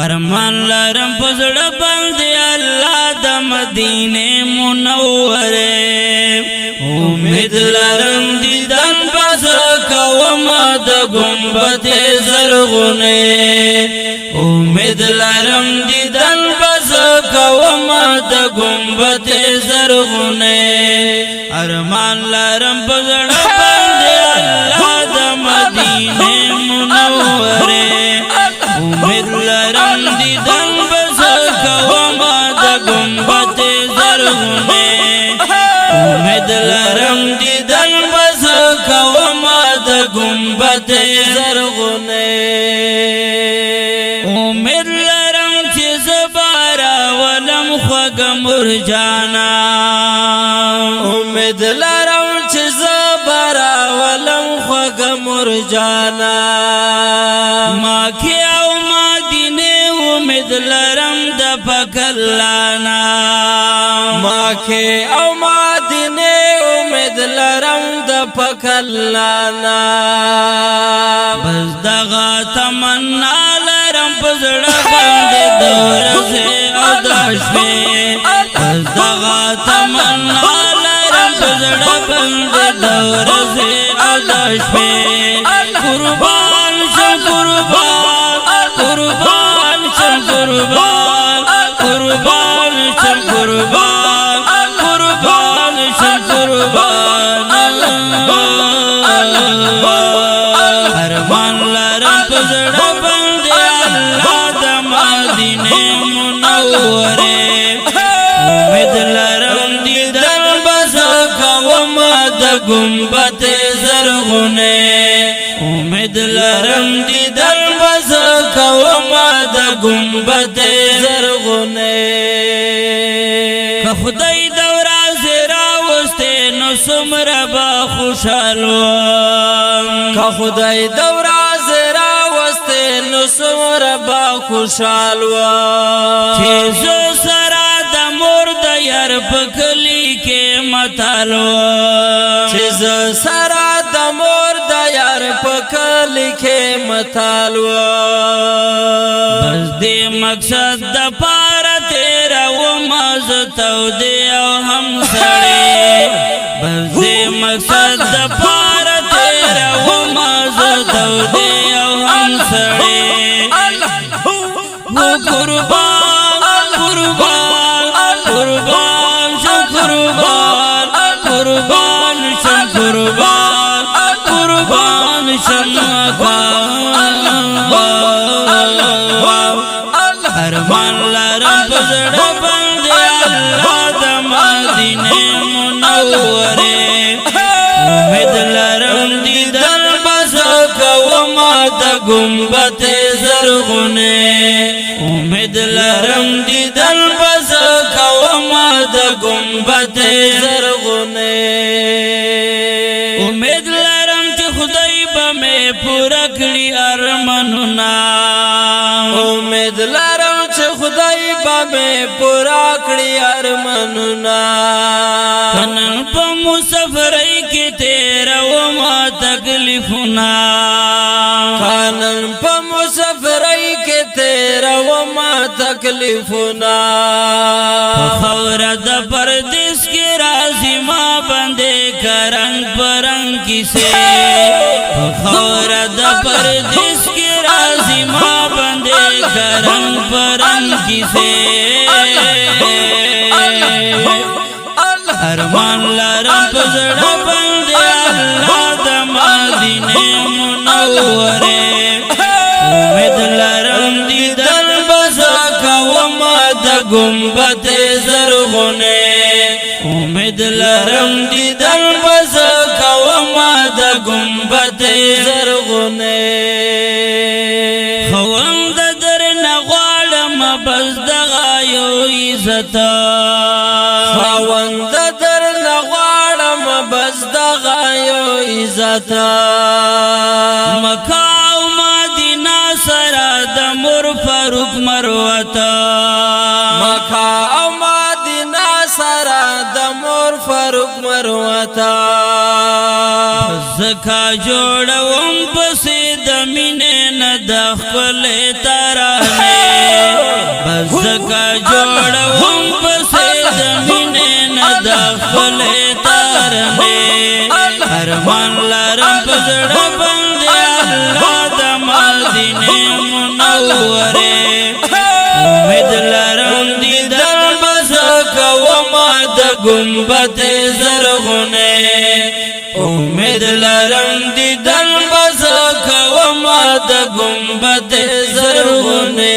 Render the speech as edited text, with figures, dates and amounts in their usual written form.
ارمان لرم پزړه باندې الله د مدینه منوره امید لرم دیدن پس کوم د گنبد زرغونه امید لرم دیدن پس کوم د گنبد زرغونه ارمان لرم پزړه باندې الله د مدینه منوره امید لرم دیدن بس کوم د گنبد زرغونه امید لرم دیدن بس کوم د گنبد زرغونه امید لرم چې زبارا ولم خوږ مرجانا امید لرم چې زبارا ولم خوږ مرجانا ما کې امید لرم د پکلانا ما کې او مدینه امید لرم د پکلانا بس دغه تمنا لرم پزړه باندې دورځه اداشمه بس دغه تمنا لرم پزړه باندې دورځه اداشمه قربان شم قربان قربان قربان قربان شم قربان قربان شم قربان ارمان لرم پزړه باندې الله د مدینه منوره امید لرم دیدن بس کوم د گنبد زرغونه امید لرم دیدن بس کوم د گنبد زرغونه که خدای دورا زرا وسته نو سمره با خوشالوم که خدای دورا زرا وسته نو سمره با خوشالوم چې زو سره د مور د یار پکلی کې متالوم چې زو سره د مور د یار پکلی کې متالوم بس دې مقصد د پاره تیرا و مازتو دې او هم سړې بس دې مقصد د پاره تیرا و مازتو دې او هم سړې قربان قربان قربان شم قربان قربان شم قربان قربان شم ارمان لرم پزړه باندې الله د مدینه منوره امید لرم دیدن بس کوم د گنبد زرغونه امید لرم دیدن بس کوم د گنبد زرغونه امید لرم چې خدای به مې پوره کړي ارمانونه امید لرم چې خدای به مې پوره کړي ارمانونه کنن په مسافرۍ کې تیروم تکلیفونه کنن په مسافرۍ کې تیروم تکلیفونه خاوره د پردیس کې راځي ما باندې کرنګ پرنګ کیسه خاوره د پردیس کې راځي ما باندې کرنګ پرنګ کیسه ارمان لرم پزړه باندې الله د مدینه منوره امید لرم دیدن بس کوم د گنبد زرغونه امید لرم دیدن بس کوم د گنبد زرغونه خوم د در نغواړم بس دغه یو عزت خوم د در نغواړم بس دغه یو عزت مکه او مدینه سره د مور فاروق مروته مکه او مدینه سره د مور فاروق مروته زکا جوړوم پسې د مینې نه د خپل ترانه ارمان لرم پزړه باندې الله د مدینه منوره امید لرم دیدن بس کوما د گنبد زرغونه امید لرم دیدن بس کوما د گنبد زرغونه